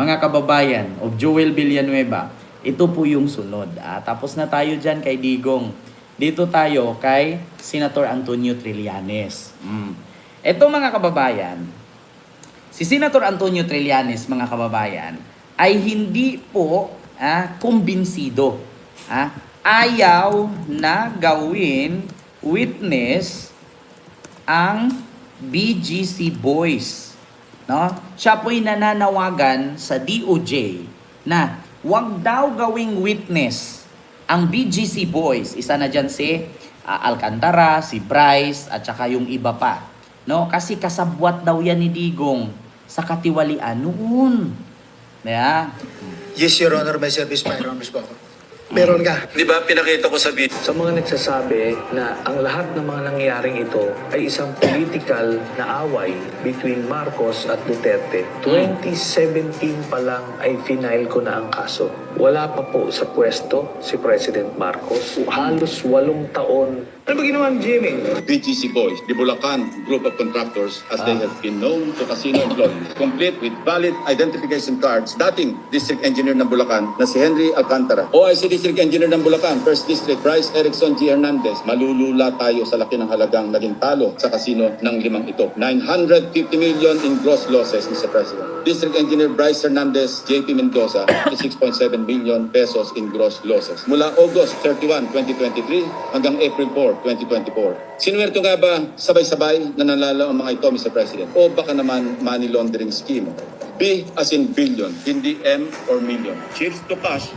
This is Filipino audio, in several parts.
mga kababayan of Joel Villanueva, ito po yung sunod. Tapos na tayo dyan kay Digong. Dito tayo kay Senator Antonio Trillanes. Ito mga kababayan, si Senator Antonio Trillanes, mga kababayan, ay hindi po kumbinsido. Ayaw na gawin witness ang BGC Boys. No? Siya po'y nananawagan sa DOJ na huwag daw gawing witness ang BGC Boys. Isa na dyan si Alcantara, si Bryce, at saka yung iba pa. No? Kasi kasabwat daw yan ni Digong sa katiwalian noon. Yeah. Yes, Your Honor, may service firearms po ako. Meron ka. Di ba pinakita ko sa video? Sa mga nagsasabi na ang lahat ng mga nangyayaring ito ay isang political na away between Marcos at Duterte. 2017 pa lang ay final ko na ang kaso. Wala pa po sa pwesto si President Marcos. Halos 8 taon. Ano ba ginawa ng GMA? BGC Boys, the Bulacan group of contractors as they have been known to casino employees, complete with valid identification cards, dating District Engineer ng Bulacan na si Henry Alcantara, OIC District Engineer ng Bulacan, First District, Bryce Erickson G. Hernandez. Malulula tayo sa laki ng halagang naging talo sa casino ng 5 ito. 950 million in gross losses, Mr. President. District Engineer Bryce Hernandez, JP Mendoza, 6.7 billion pesos in gross losses. Mula August 31, 2023 hanggang April 4, 2024. Sinuwerto nga ba sabay-sabay na nalala ang mga ito, Mr. President? O baka naman money laundering scheme? B as in billion, hindi M or million. Chiefs to cash,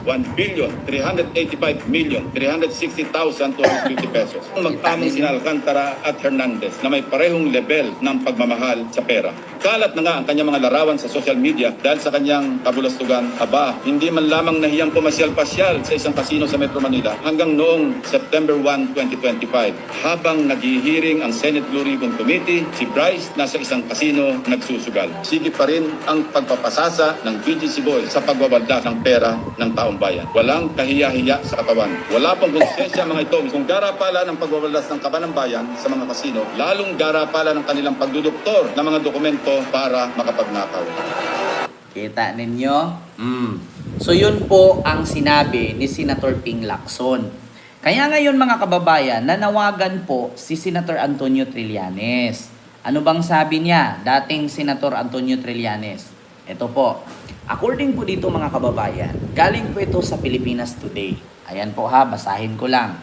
1,385,360,250 pesos. Magtamang sina Alcantara at Hernandez na may parehong level ng pagmamahal sa pera. Kalat na nga ang kanyang mga larawan sa social media dahil sa kanyang kabulastugan. Aba, hindi man lamang nahiyang pumasyal-pasyal sa isang kasino sa Metro Manila hanggang noong September 1, 2025. Habang naghihiring ang Senate Blue Ribbon Committee, si Bryce nasa isang kasino nagsusugal. Sige pa rin ang pagpapasasa ng BGC Boys sa pagbabalda ng pera ng taong bayan. Walang kahiya-hiya sa katawan. Wala pang konsensya mga ito. Kung garapala ng pagbabaldas ng kaban ng bayan sa mga kasino, lalong garapala ng kanilang pagduduktor ng mga dokumento para makapagnakaw. Kita ninyo? So yun po ang sinabi ni Senator Ping Lacson. Kaya ngayon mga kababayan, nanawagan po si Senator Antonio Trillanes. Ano bang sabi niya, dating Senator Antonio Trillanes? Ito po, according po dito mga kababayan, galing po ito sa Pilipinas Today. Ayan po basahin ko lang.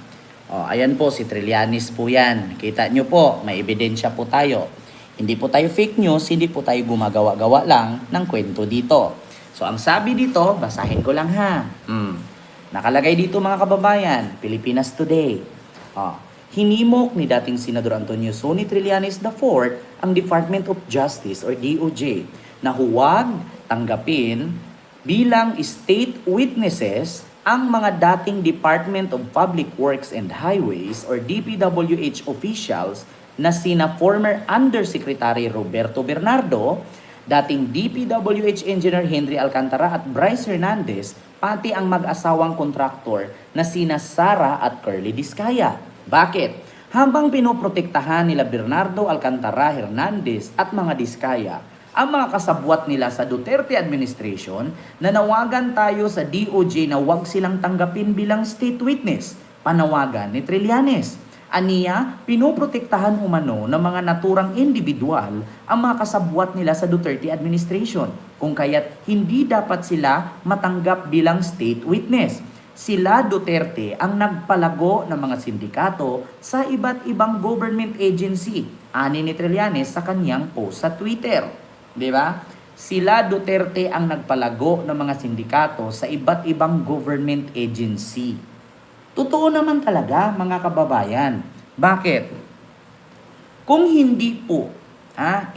Ayan po, si Trillanes po yan. Kita nyo po, may ebidensya po tayo. Hindi po tayo fake news, hindi po tayo gumagawa-gawa lang ng kwento dito. So ang sabi dito, basahin ko lang Nakalagay dito mga kababayan, Pilipinas Today. Hinimok ni dating Senador Antonio Sonny Trillanes IV ang Department of Justice or DOJ na huwag tanggapin bilang state witnesses ang mga dating Department of Public Works and Highways or DPWH officials na sina former Undersecretary Roberto Bernardo, dating DPWH Engineer Henry Alcantara at Bryce Hernandez, pati ang mag-asawang kontraktor na sina Sara at Curly Discaya. Bakit? Habang pinoprotektahan nila Bernardo, Alcantara, Hernandez at mga Discaya ang mga kasabwat nila sa Duterte administration, nanawagan tayo sa DOJ na huwag silang tanggapin bilang state witness. Panawagan ni Trillanes. Aniya, pinoprotektahan umano ng mga naturang individual ang mga kasabwat nila sa Duterte administration, kung kaya't hindi dapat sila matanggap bilang state witness. Sila Duterte ang nagpalago ng mga sindikato sa iba't ibang government agency, ani ni Trillanes sa kanyang post sa Twitter. Di ba? Sila Duterte ang nagpalago ng mga sindikato sa iba't ibang government agency. Totoo naman talaga mga kababayan. Bakit? Kung hindi po,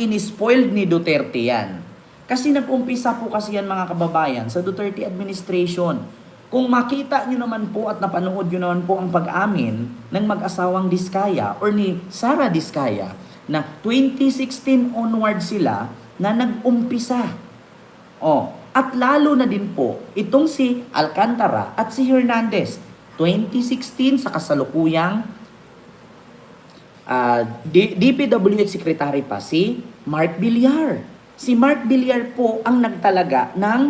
inispoiled ni Duterte yan. Kasi nag-umpisa po kasi yan mga kababayan sa Duterte administration. Kung makita nyo naman po at napanood nyo naman po ang pag-amin ng mag-asawang Discaya or ni Sara Discaya na 2016 onward sila na nag-umpisa. At lalo na din po itong si Alcantara at si Hernandez. 2016 sa kasalukuyang DPWH Secretary pa si Mark Villar. Si Mark Villar po ang nagtalaga ng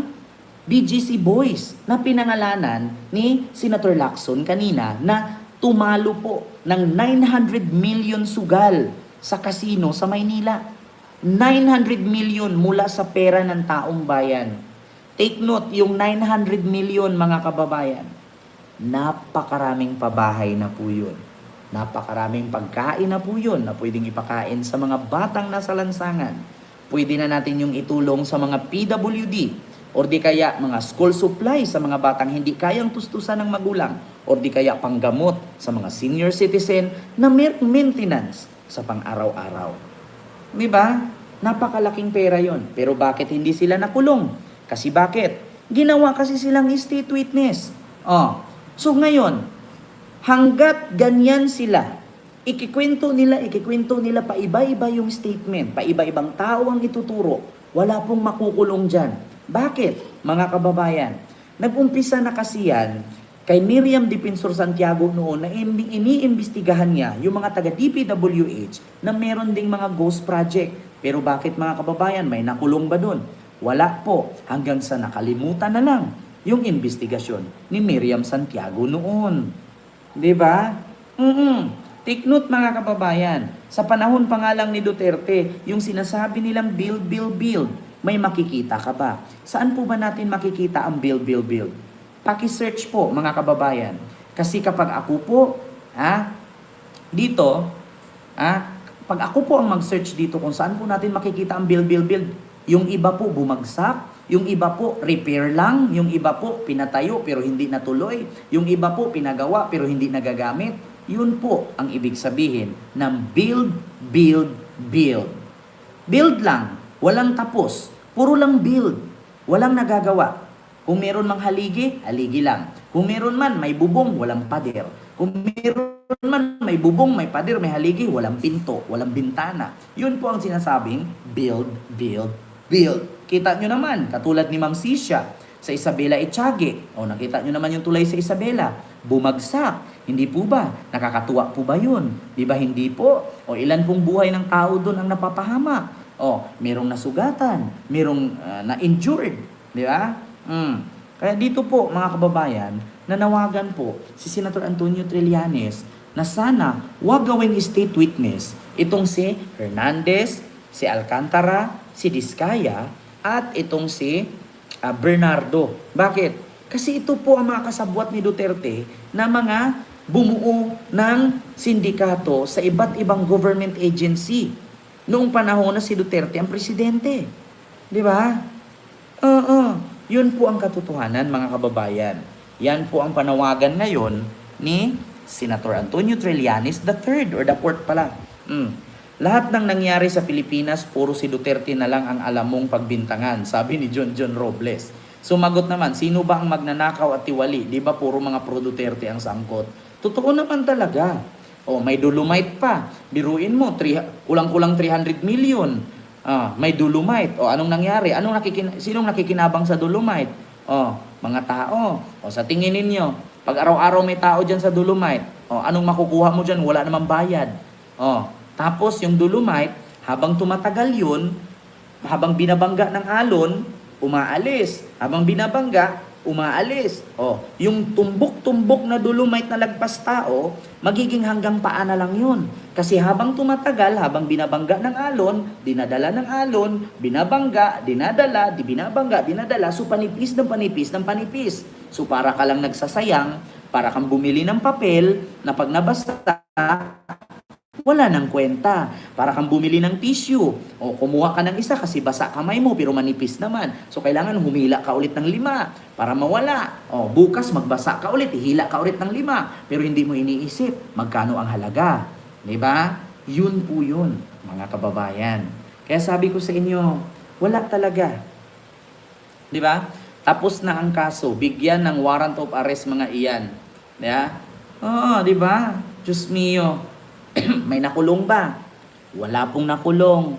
BGC Boys na pinangalanan ni Senator Lacson kanina na tumalo po ng 900 million sugal sa casino sa Maynila. 900 million mula sa pera ng taong bayan. Take note, yung 900 million mga kababayan, napakaraming pabahay na po yun. Napakaraming pagkain na po yun na pwedeng ipakain sa mga batang nasa lansangan. Pwede na natin yung itulong sa mga PWD or di kaya mga school supply sa mga batang hindi kayang tustusan ng magulang or di kaya panggamot sa mga senior citizen na maintenance sa pang-araw-araw. Di ba? Napakalaking pera yon. Pero bakit hindi sila nakulong? Kasi bakit? Ginawa kasi silang state witness. So ngayon, hanggat ganyan sila, ikikwento nila paiba-iba yung statement, paiba-ibang tao ang ituturo, wala pong makukulong dyan. Bakit, mga kababayan? Nag-umpisa na kasi yan kay Miriam Defensor Santiago noon na iniimbestigahan niya yung mga taga-DPWH na meron ding mga ghost project. Pero bakit, mga kababayan, may nakulong ba doon? Wala po, hanggang sa nakalimutan na lang yung investigasyon ni Miriam Santiago noon. 'Di ba? Take note, mga kababayan, sa panahon pa nga lang ni Duterte, yung sinasabi nilang build, may makikita ka ba? Saan po ba natin makikita ang build? Paki-search po, mga kababayan. Kasi kapag ako po, dito, pag ako po ang mag-search dito kung saan po natin makikita ang build, yung iba po bumagsak, yung iba po repair lang, yung iba po pinatayo pero hindi natuloy, yung iba po pinagawa pero hindi nagagamit. Yun po ang ibig sabihin ng build. Build lang, walang tapos, puro lang build, walang nagagawa. Kung meron mang haligi lang. Kung meron man may bubong, walang pader. Kung meron man may bubong, may pader, may haligi, walang pinto, walang bintana. Yun po ang sinasabing build. Kita nyo naman, katulad ni Ma'am Sisha sa Isabela Echage. Nakita nyo naman yung tulay sa Isabela. Bumagsak. Hindi po ba? Nakakatuwa po ba yun? Di ba hindi po? Ilan pong buhay ng tao doon ang napapahamak? Merong nasugatan, merong na-injured. Di ba? Kaya dito po, mga kababayan, nanawagan po si Senator Antonio Trillanes na sana wag gawing state witness itong si Hernandez, si Alcantara, si Diskaya, at itong si Bernardo. Bakit? Kasi ito po ang mga kasabwat ni Duterte na mga bumuo ng sindikato sa iba't ibang government agency noong panahon na si Duterte ang presidente. Di ba? Yun po ang katotohanan, mga kababayan. Yan po ang panawagan ngayon ni Senator Antonio Trillanes III or the fourth pala. Lahat ng nangyari sa Pilipinas, puro si Duterte na lang ang alam mong pagbintangan, sabi ni John Robles. Sumagot naman, sino ba ang magnanakaw at tiwali? Di ba puro mga pro-Duterte ang sangkot? Totoo naman talaga. May dolomite pa. Biruin mo, kulang-kulang 300 million. May dolomite. Anong nangyari? Sinong nakikinabang sa dolomite? Mga tao. Sa tingin ninyo, pag araw-araw may tao dyan sa dolomite, anong makukuha mo dyan? Wala namang bayad. Tapos yung dolomite, habang tumatagal yun, habang binabangga ng alon, umaalis. Habang binabangga, umaalis. Yung tumbok-tumbok na dolomite na lagpas tao, magiging hanggang paa na lang yun. Kasi habang tumatagal, habang binabangga ng alon, dinadala ng alon, binabangga, dinadala, binabangga, dinadala, so panipis ng panipis. So para ka lang nagsasayang, para kang bumili ng papel, na pag nabasa, wala nang kwenta. Para kang bumili ng tissue. Kumuha ka ng isa kasi basa kamay mo pero manipis naman. So kailangan humila ka ulit ng 5 para mawala. Bukas magbasa ka ulit, hihila ka ulit ng 5 pero hindi mo iniisip magkano ang halaga. 'Di ba? Yun po yun, mga kababayan. Kaya sabi ko sa inyo, wala talaga. 'Di ba? Tapos na ang kaso, bigyan ng warrant of arrest mga iyan. 'Di ba? Diyos mio. May nakulong ba? Wala pong nakulong.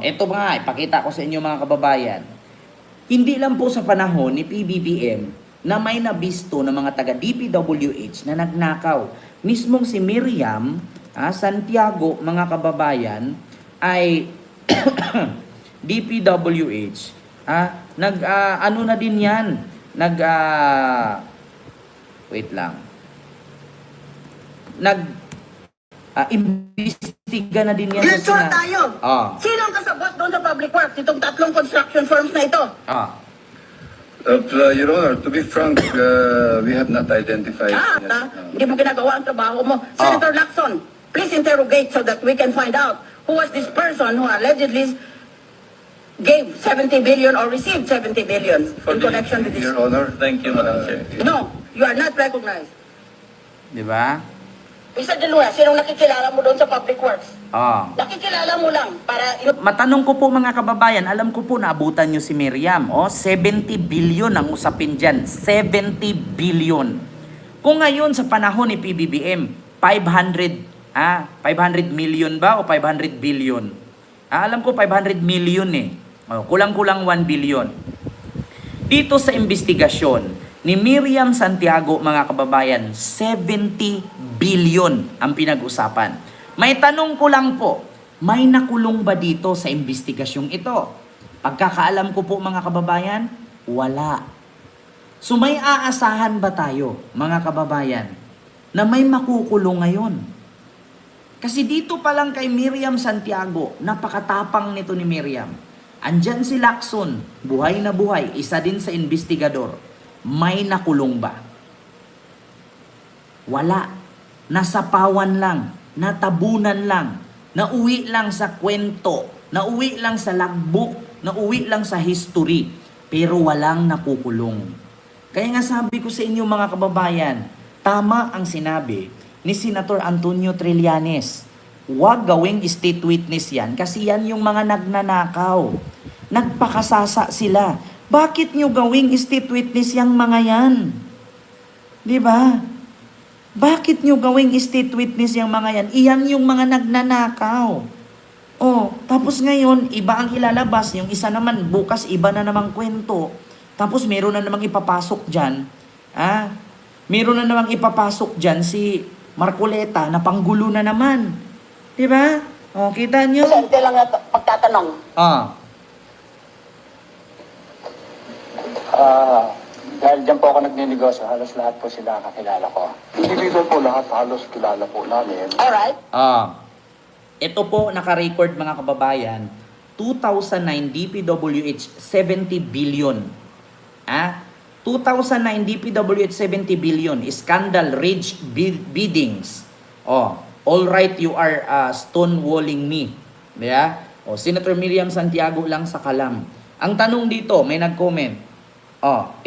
Ito nga, ipakita ko sa inyo, mga kababayan. Hindi lang po sa panahon ni PBBM na may nabisto ng mga taga-DPWH na nagnakaw. Mismong si Miriam Santiago, mga kababayan, ay DPWH, ano na din yan, wait lang, imbestiga na din yan sa Let's sort tayo. Sino ang kasabot doon sa public works? Itong tatlong construction firms na ito. Your Honor, to be frank, we have not identified. Hindi mo ginagawa ang trabaho mo. Senator Lacson, please interrogate so that we can find out who was this person who allegedly gave 70 billion or received 70 billion in connection with this. Your Honor, thank you, Madam Chair. No, you are not recognized. Di ba? Isa din mo, sinong nakikilala mo doon sa public works? Nakikilala mo lang para... Matanong ko po mga kababayan, alam ko po naabutan nyo si Miriam. 70 billion ang usapin dyan. 70 billion. Kung ngayon sa panahon ni PBBM, 500 million ba o 500 billion? Alam ko 500 million eh. Kulang-kulang 1 billion. Dito sa investigasyon ni Miriam Santiago, mga kababayan, 70 billion ang pinag-usapan. May tanong ko lang po, may nakulong ba dito sa investigasyong ito? Pagkakaalam ko po mga kababayan, wala. So may aasahan ba tayo, mga kababayan, na may makukulong ngayon? Kasi dito pa lang kay Miriam Santiago, napakatapang nito ni Miriam. Andyan si Lacson, buhay na buhay, isa din sa investigador. May nakulong ba? Wala. Nasapawan lang, natabunan lang, nauwi lang sa kwento, nauwi lang sa logbook, nauwi lang sa history, pero walang nakukulong. Kaya nga sabi ko sa inyo mga kababayan, tama ang sinabi ni Senator Antonio Trillanes. Huwag gawing state witness yan kasi yan yung mga nagnanakaw. Nagpakasasa sila. Bakit nyo gawing state witness yung mga yan? Di ba? Bakit nyo gawing state witness yung mga yan? Iyan yung mga nagnanakaw. Tapos ngayon, iba ang ilalabas. Yung isa naman, bukas iba na namang kwento. Tapos meron na namang ipapasok dyan. Meron na namang ipapasok dyan si Marcoleta na panggulo na naman. Di ba? Kita nyo? Sente lang na pagtatanong. Dahil dyan po ako nagninegosyo, halos lahat po sila kakilala ko. Individual po lahat, halos kilala po namin. Alright. Ito po, naka-record mga kababayan, 2009 DPWH 70 billion. 2009 DPWH 70 billion, scandal rage biddings. All right, you are stonewalling me. Diba? Senator Miriam Santiago lang sa kalam. Ang tanong dito, may nag-comment.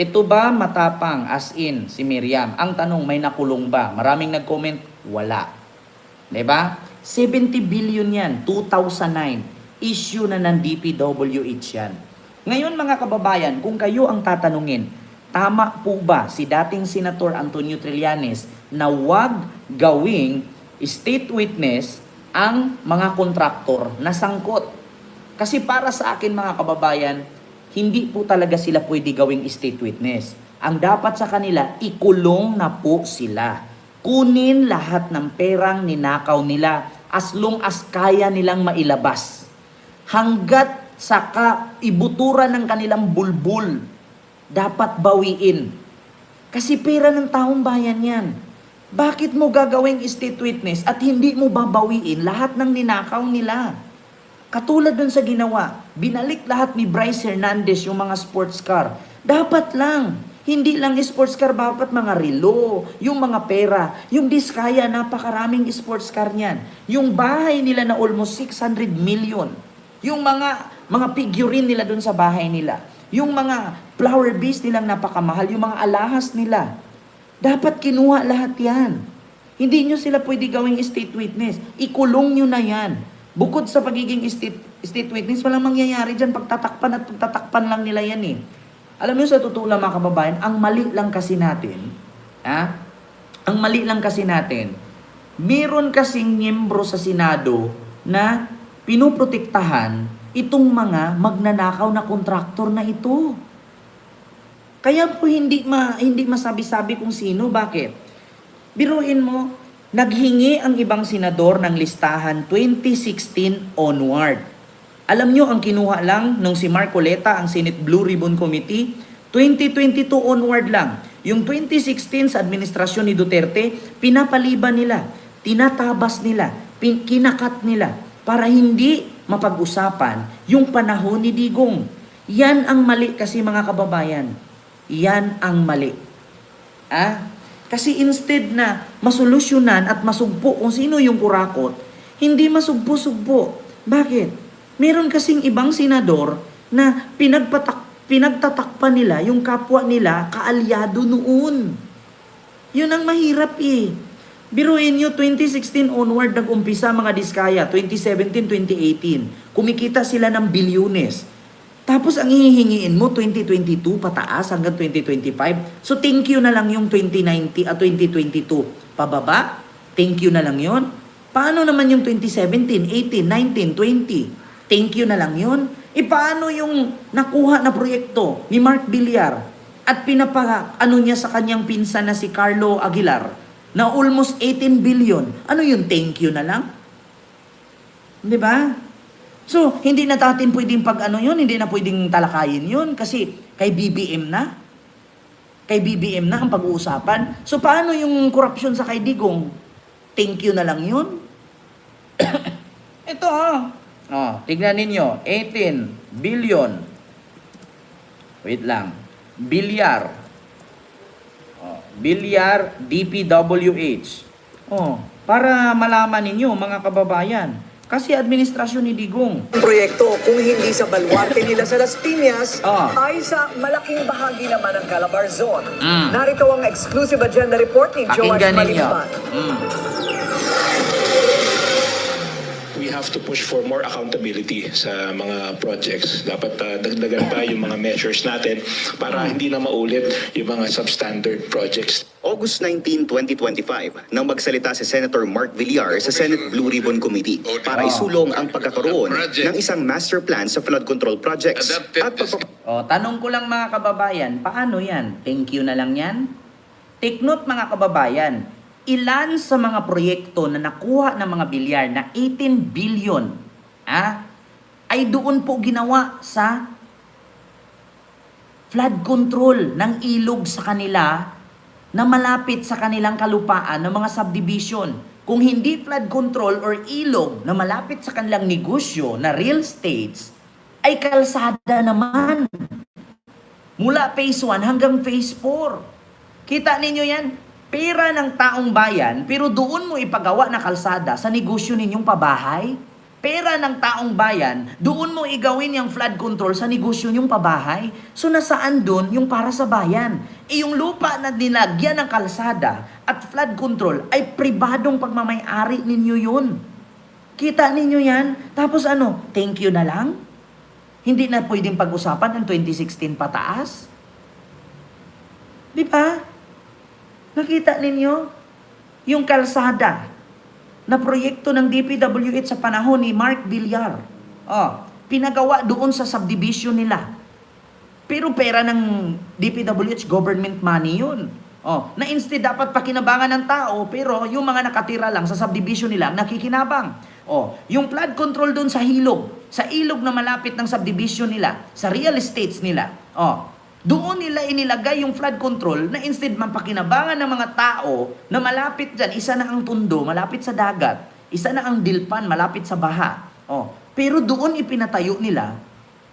Ito ba matapang as in si Miriam? Ang tanong, may nakulong ba? Maraming nag-comment, wala. Diba? 70 billion yan, 2009. Issue na ng DPWH yan. Ngayon mga kababayan, kung kayo ang tatanungin, tama po ba si dating Senator Antonio Trillanes na wag gawing state witness ang mga kontraktor na sangkot? Kasi para sa akin mga kababayan, hindi po talaga sila pwede gawing state witness. Ang dapat sa kanila, ikulong na po sila. Kunin lahat ng perang ninakaw nila as long as kaya nilang mailabas. Hanggat saka ibuturan ng kanilang bulbul, dapat bawiin. Kasi pera ng taong bayan yan. Bakit mo gagawing state witness at hindi mo babawiin lahat ng ninakaw nila? Katulad dun sa ginawa, binalik lahat ni Bryce Hernandez yung mga sports car. Dapat lang, hindi lang sports car, dapat mga relo, yung mga pera, yung Diskaya, napakaraming sports car niyan. Yung bahay nila na almost 600 million. Yung mga figurine nila dun sa bahay nila. Yung mga flower base nilang napakamahal, yung mga alahas nila. Dapat kinuha lahat yan. Hindi nyo sila pwede gawing state witness. Ikulong nyo na yan. Bukod sa pagiging state witness, walang mangyayari dyan. Pagtatakpan lang nila yan eh. Alam mo sa totoo lang mga kababayan, ang mali lang kasi natin, meron kasing miyembro sa Senado na pinuprotektahan itong mga magnanakaw na kontraktor na ito. Kaya po hindi masabi-sabi kung sino. Bakit? Biruin mo, naghingi ang ibang senador ng listahan 2016 onward. Alam nyo, ang kinuha lang nung si Mark Coleta, ang Senate Blue Ribbon Committee, 2022 onward lang. Yung 2016 sa administrasyon ni Duterte, pinapaliban nila, tinatabas nila, kinakat nila para hindi mapag-usapan yung panahon ni Digong. Yan ang mali kasi mga kababayan. Yan ang mali. Kasi instead na masolusyonan at masugpo kung sino yung kurakot, hindi masugpo-sugpo. Bakit? Meron kasing ibang senador na pinagtatakpan nila yung kapwa nila kaalyado noon. Yun ang mahirap eh. Biruin nyo, 2016 onward nag-umpisa mga diskaya, 2017, 2018. Kumikita sila ng bilyones. Tapos ang hihingiin mo, 2022 pataas hanggang 2025. So thank you na lang yung 2019 at 2022. Pababa, thank you na lang yon. Paano naman yung 2017, 18, 19, 20? Thank you na lang yun. Paano yung nakuha na proyekto ni Mark Villar at pinapa-ano niya sa kanyang pinsan na si Carlo Aguilar na almost 18 billion? Ano yun? Thank you na lang? Di ba? So, hindi na natin pwedeng yun, hindi na pwedeng talakayin yun kasi kay BBM na. Kay BBM na ang pag-uusapan. So, paano yung corruption sa kay Digong? Thank you na lang yun? Ito tignan ninyo, 18 billion. Wait lang. Villar. Villar DPWH. Para malaman ninyo mga kababayan. Kasi administrasyon ni Digong. Proyekto kung hindi sa baluarte nila sa Las Piñas ay sa malaking bahagi naman ng Calabar Zone. Narito ang exclusive agenda report ni George Pakinggan ninyo. Maliban. We have to push for more accountability sa mga projects. Dapat dagdagan pa yung mga measures natin para hindi na maulit yung mga substandard projects. August 19, 2025, nang magsalita si Senator Mark Villar sa Senate Blue Ribbon Committee para isulong ang pagkakaroon ng isang master plan sa flood control projects. At tanong ko lang mga kababayan, paano yan? Thank you na lang yan? Take note mga kababayan, ilan sa mga proyekto na nakuha ng mga Villar na 18 billion ay doon po ginawa sa flood control ng ilog sa kanila na malapit sa kanilang kalupaan ng mga subdivision. Kung hindi flood control or ilog na malapit sa kanilang negosyo na real estates, ay kalsada naman. Mula phase 1 hanggang phase 4. Kita ninyo yan? Pera ng taong bayan, pero doon mo ipagawa na kalsada sa negosyo ninyong pabahay. Pera ng taong bayan, doon mo igawin yung flood control sa negosyo ninyong pabahay. So nasaan doon yung para sa bayan? Yung lupa na nilagyan ng kalsada at flood control ay pribadong pagmamay-ari ninyo yun. Kita ninyo yan? Tapos thank you na lang? Hindi na pwedeng pag-usapan ng 2016 pataas? Di ba? Nakita ninyo? Yung kalsada na proyekto ng DPWH sa panahon ni Mark Villar. Pinagawa doon sa subdivision nila. Pero pera ng DPWH, government money yun. Na instead dapat pakinabangan ng tao, pero yung mga nakatira lang sa subdivision nila nakikinabang. Yung flood control doon sa ilog na malapit ng subdivision nila, sa real estates nila. Doon nila inilagay yung flood control na instead mapakinabangan ng mga tao na malapit dyan, isa na ang tundo, malapit sa dagat, isa na ang dilpan, malapit sa baha. Pero doon ipinatayo nila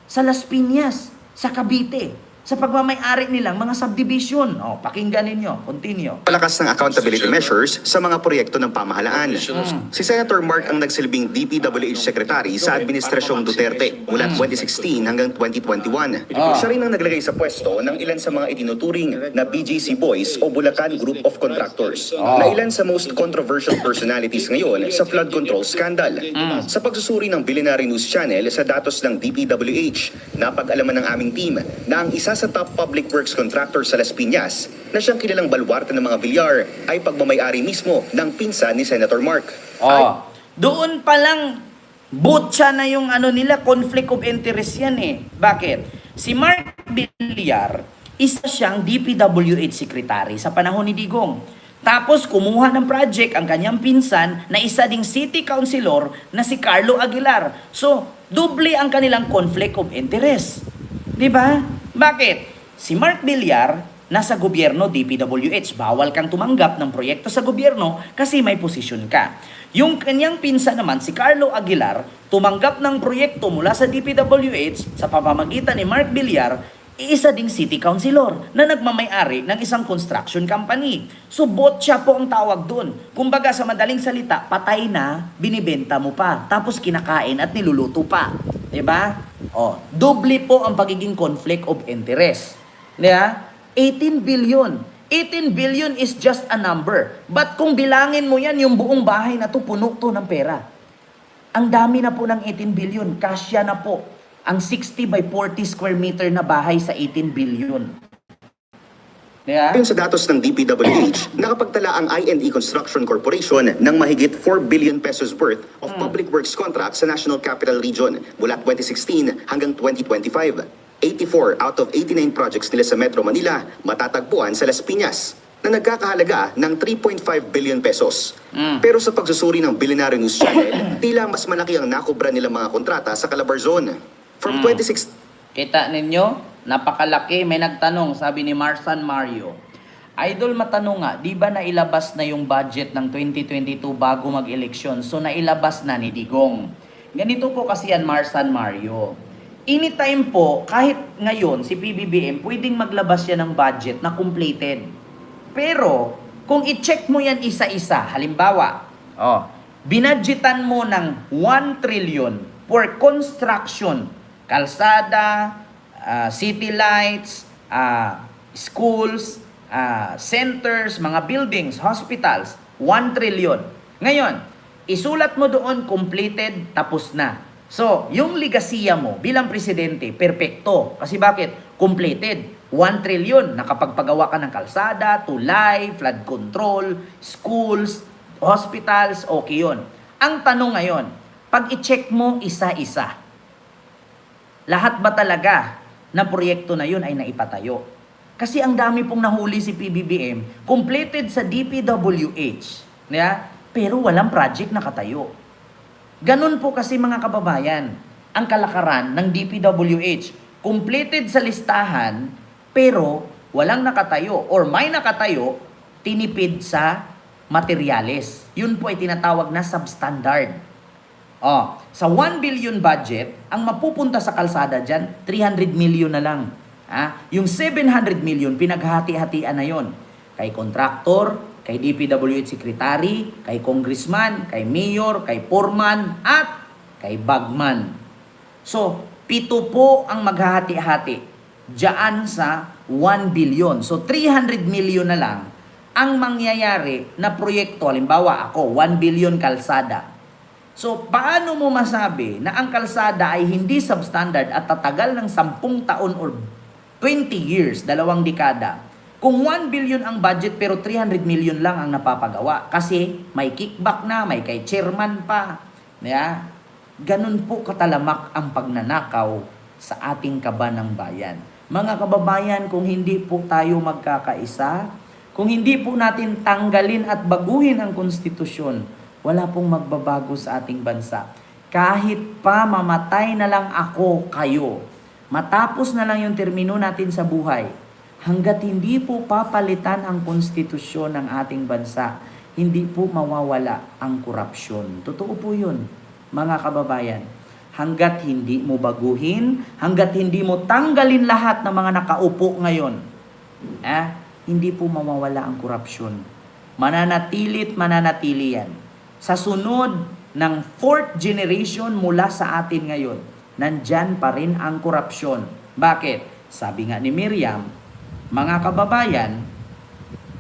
sa Las Piñas, sa Cavite, sa pagmamay-ari nilang mga subdivision. Pakinggan ninyo, continue. Palakas ng accountability measures sa mga proyekto ng pamahalaan. Si Senator Mark ang nagsilbing DPWH Secretary sa Administrasyong Duterte mula 2016 hanggang 2021. Siya rin ang naglagay sa pwesto ng ilan sa mga itinuturing na BGC Boys o Bulacan Group of Contractors na ilan sa most controversial personalities ngayon sa flood control scandal. Sa pagsusuri ng Billionaire News Channel sa datos ng DPWH, napag-alaman ng aming team na ang isa sa top public works contractor sa Las Piñas na siyang kilalang baluarte ng mga Villar ay pagmamay-ari mismo ng pinsan ni Senator Mark. Doon pa lang butya na yung nila, conflict of interest yan eh. Bakit? Si Mark Villar, isa siyang DPWH secretary sa panahon ni Digong. Tapos kumuha ng project ang kanyang pinsan na isa ding city councilor na si Carlo Aguilar. So, doble ang kanilang conflict of interest. 'Di ba? Bakit? Si Mark Villar nasa gobyerno DPWH, bawal kang tumanggap ng proyekto sa gobyerno kasi may posisyon ka. Yung kanyang pinsan naman si Carlo Aguilar, tumanggap ng proyekto mula sa DPWH sa pamamagitan ni Mark Villar, isa ding city councilor na nagmamay-ari ng isang construction company. So, botcha po ang tawag doon. Kumbaga, sa madaling salita, patay na, binibenta mo pa, tapos kinakain at niluluto pa. Diba? O, doble po ang pagiging conflict of interest. Diba? 18 billion. 18 billion is just a number. But kung bilangin mo yan, yung buong bahay na to, puno to ng pera. Ang dami na po ng 18 billion. Kasya na po ang 60 by 40 square meter na bahay sa 18 billion. Yeah? Ayon sa datos ng DPWH, nakapagtala ang I&E Construction Corporation ng mahigit 4 billion pesos worth of public works contracts sa National Capital Region mula 2016 hanggang 2025. 84 out of 89 projects nila sa Metro Manila matatagpuan sa Las Piñas na nagkakahalaga ng 3.5 billion pesos. Pero sa pagsusuri ng Billionaire News Channel, tila mas malaki ang nakubra nilang mga kontrata sa Calabarzon. From 26... Kita ninyo? Napakalaki. May nagtanong, sabi ni Marsan Mario. Idol, matanong nga, di ba nailabas na yung budget ng 2022 bago mag-eleksyon? So, nailabas na ni Digong. Ganito po kasi yan, Marsan Mario. Anytime po, kahit ngayon, si PBBM, pwedeng maglabas yan ng budget na completed. Pero, kung i-check mo yan isa-isa, halimbawa, binadgetan mo ng 1 trillion for construction, kalsada, city lights, schools, centers, mga buildings, hospitals, 1 trillion. Ngayon, isulat mo doon completed, tapos na. So, yung ligasiya mo bilang presidente, perpekto. Kasi bakit? Completed. 1 trillion, nakapagpagawa ka ng kalsada, tulay, flood control, schools, hospitals, okay yun. Ang tanong ngayon, pag i-check mo isa-isa, lahat ba talaga na proyekto na yun ay naipatayo? Kasi ang dami pong nahuli si PBBM, completed sa DPWH, pero walang project na katayo. Ganun po kasi mga kababayan, ang kalakaran ng DPWH, completed sa listahan, pero walang nakatayo or may nakatayo, tinipid sa materyales. Yun po ay tinatawag na substandard. Sa 1 billion budget, ang mapupunta sa kalsada dyan, 300 million na lang. Yung 700 million, pinaghati-hatian na yon. Kay contractor, kay DPWH secretary, kay congressman, kay mayor, kay foreman, at kay bagman. So, 7 po ang maghahati-hati dyan sa 1 billion. So, 300 million na lang ang mangyayari na proyekto. Halimbawa, ako, 1 billion kalsada. So, paano mo masabi na ang kalsada ay hindi substandard at tatagal ng 10 taon or 20 years, 2 dekada, kung 1 billion ang budget pero 300 million lang ang napapagawa? Kasi may kickback na, may kay chairman pa. Ganun po katalamak ang pagnanakaw sa ating kaban ng bayan. Mga kababayan, kung hindi po tayo magkakaisa, kung hindi po natin tanggalin at baguhin ang konstitusyon, wala pong magbabago sa ating bansa. Kahit pa mamatay na lang ako, kayo, matapos na lang yung termino natin sa buhay, hanggat hindi po papalitan ang konstitusyon ng ating bansa, hindi po mawawala ang korupsyon. Totoo po yun, mga kababayan. Hanggat hindi mo baguhin, hanggat hindi mo tanggalin lahat ng mga nakaupo ngayon, hindi po mawawala ang korupsyon. Mananatilit, mananatili yan. Sa sunod ng 4th generation mula sa atin ngayon, nandyan pa rin ang korupsyon. Bakit? Sabi nga ni Miriam, mga kababayan,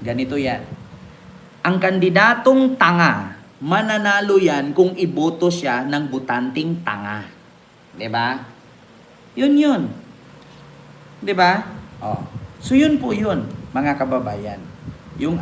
ganito yan. Ang kandidatong tanga, mananalo yan kung iboto siya ng butanting tanga. Diba? Yun. Diba? So yun po yun, mga kababayan. Yung